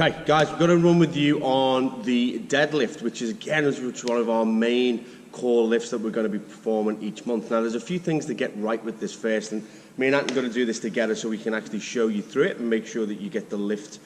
Okay, guys, we're going to run with you on the deadlift, which is one of our main core lifts that we're going to be performing each month. Now, there's a few things to get right with this first, and me and Anton are going to do this together so we can actually show you through it and make sure that you get the lift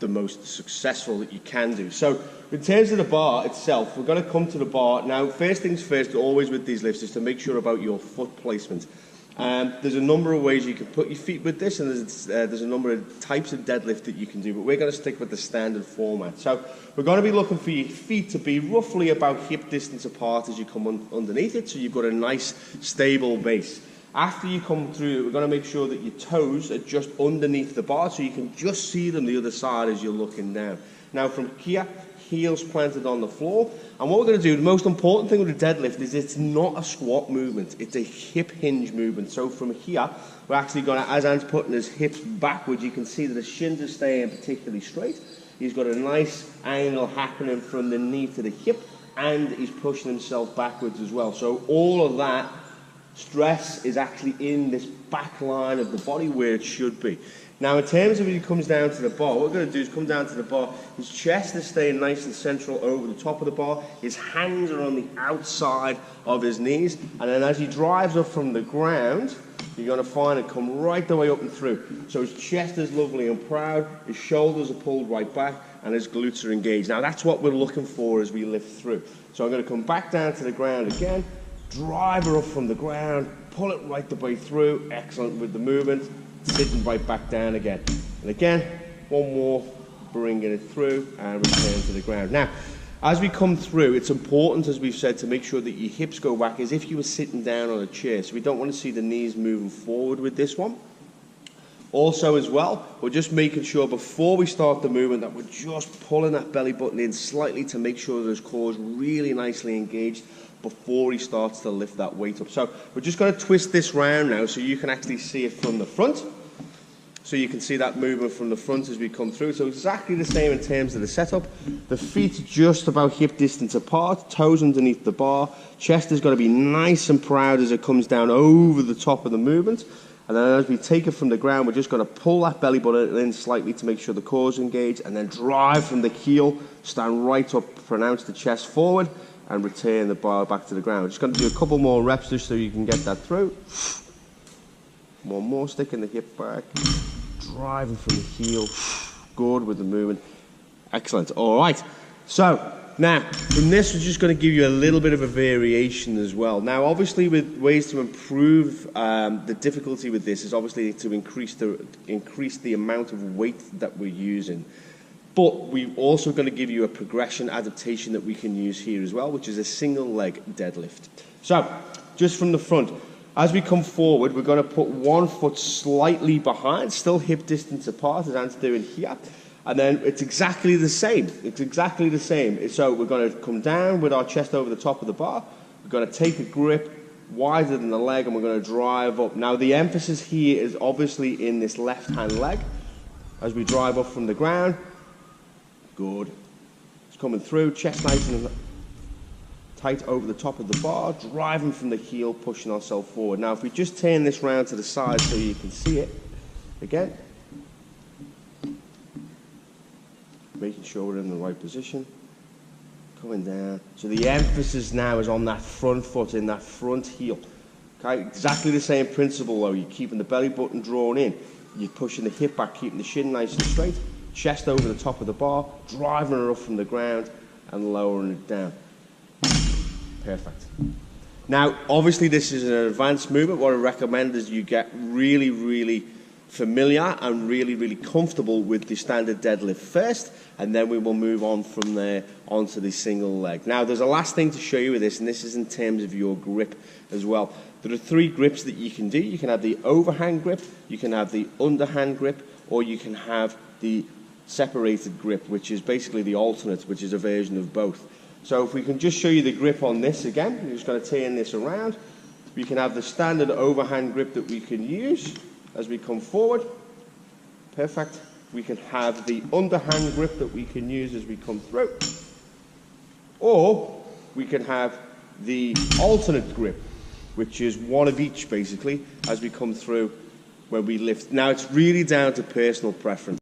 the most successful that you can do. So, in terms of the bar itself, we're going to come to the bar. Now, first things first, always with these lifts, is to make sure about your foot placement. There's a number of ways you can put your feet with this, and there's a number of types of deadlift that you can do, but we're going to stick with the standard format. So we're going to be looking for your feet to be roughly about hip distance apart as you come underneath it, so you've got a nice stable base. After you come through, we're going to make sure that your toes are just underneath the bar so you can just see them the other side as you're looking down. Now from here, heels planted on the floor, and what we're going to do, the most important thing with the deadlift is it's not a squat movement, it's a hip hinge movement. So from here, we're actually going to, as Ant's putting his hips backwards, you can see that his shins are staying particularly straight. He's got a nice angle happening from the knee to the hip, and he's pushing himself backwards as well. So all of that stress is actually in this back line of the body where it should be. Now, in terms of when he comes down to the bar, what we're going to do is come down to the bar. His chest is staying nice and central over the top of the bar. His hands are on the outside of his knees. And then as he drives up from the ground, you're going to find it come right the way up and through. So his chest is lovely and proud, his shoulders are pulled right back, and his glutes are engaged. Now, that's what we're looking for as we lift through. So I'm going to come back down to the ground again, drive her up from the ground, pull it right the way through. Excellent with the movement. Sitting right back down again. And again, one more, bringing it through and return to the ground. Now, as we come through, it's important, as we've said, to make sure that your hips go back as if you were sitting down on a chair. So we don't want to see the knees moving forward with this one. Also as well, we're just making sure before we start the movement that we're just pulling that belly button in slightly to make sure those cores really nicely engaged before he starts to lift that weight up. So we're just going to twist this round now so you can actually see it from the front. So you can see that movement from the front as we come through. So exactly the same in terms of the setup. The feet just about hip distance apart, toes underneath the bar. Chest is going to be nice and proud as it comes down over the top of the movement. And then as we take it from the ground, we're just going to pull that belly button in slightly to make sure the core is engaged, and then drive from the heel, stand right up, pronounce the chest forward, and return the bar back to the ground. We're just going to do a couple more reps just so you can get that through. One more, sticking the hip back, driving from the heel. Good with the movement. Excellent. All right. So now, from this, we're just going to give you a little bit of a variation as well. Now, obviously, with ways to improve the difficulty with this is obviously to increase the amount of weight that we're using. But we're also going to give you a progression adaptation that we can use here as well, which is a single leg deadlift. So, just from the front, as we come forward, we're going to put one foot slightly behind, still hip distance apart, as Ant's doing here. And then it's exactly the same. It's exactly the same. So we're going to come down with our chest over the top of the bar. We're going to take a grip wider than the leg, and we're going to drive up. Now, the emphasis here is obviously in this left-hand leg. As we drive up from the ground, good. It's coming through, chest nice and tight over the top of the bar, driving from the heel, pushing ourselves forward. Now, if we just turn this round to the side so you can see it, again, making sure we're in the right position, coming down. So the emphasis now is on that front foot, in that front heel. Okay, exactly the same principle though. You're keeping the belly button drawn in, you're pushing the hip back, keeping the shin nice and straight, chest over the top of the bar, driving her up from the ground and lowering it down. Perfect. Now, obviously this is an advanced movement. What I recommend is you get really, really familiar and really, really comfortable with the standard deadlift first, and then we will move on from there onto the single leg. Now, there's a last thing to show you with this, and this is in terms of your grip as well. There are 3 grips that you can do. You can have the overhand grip, you can have the underhand grip, or you can have the separated grip, which is basically the alternate, which is a version of both. So if we can just show you the grip on this again, we're just going to turn this around. We can have the standard overhand grip that we can use as we come forward. Perfect. We can have the underhand grip that we can use as we come through. Or we can have the alternate grip, which is one of each basically as we come through when we lift. Now, it's really down to personal preference.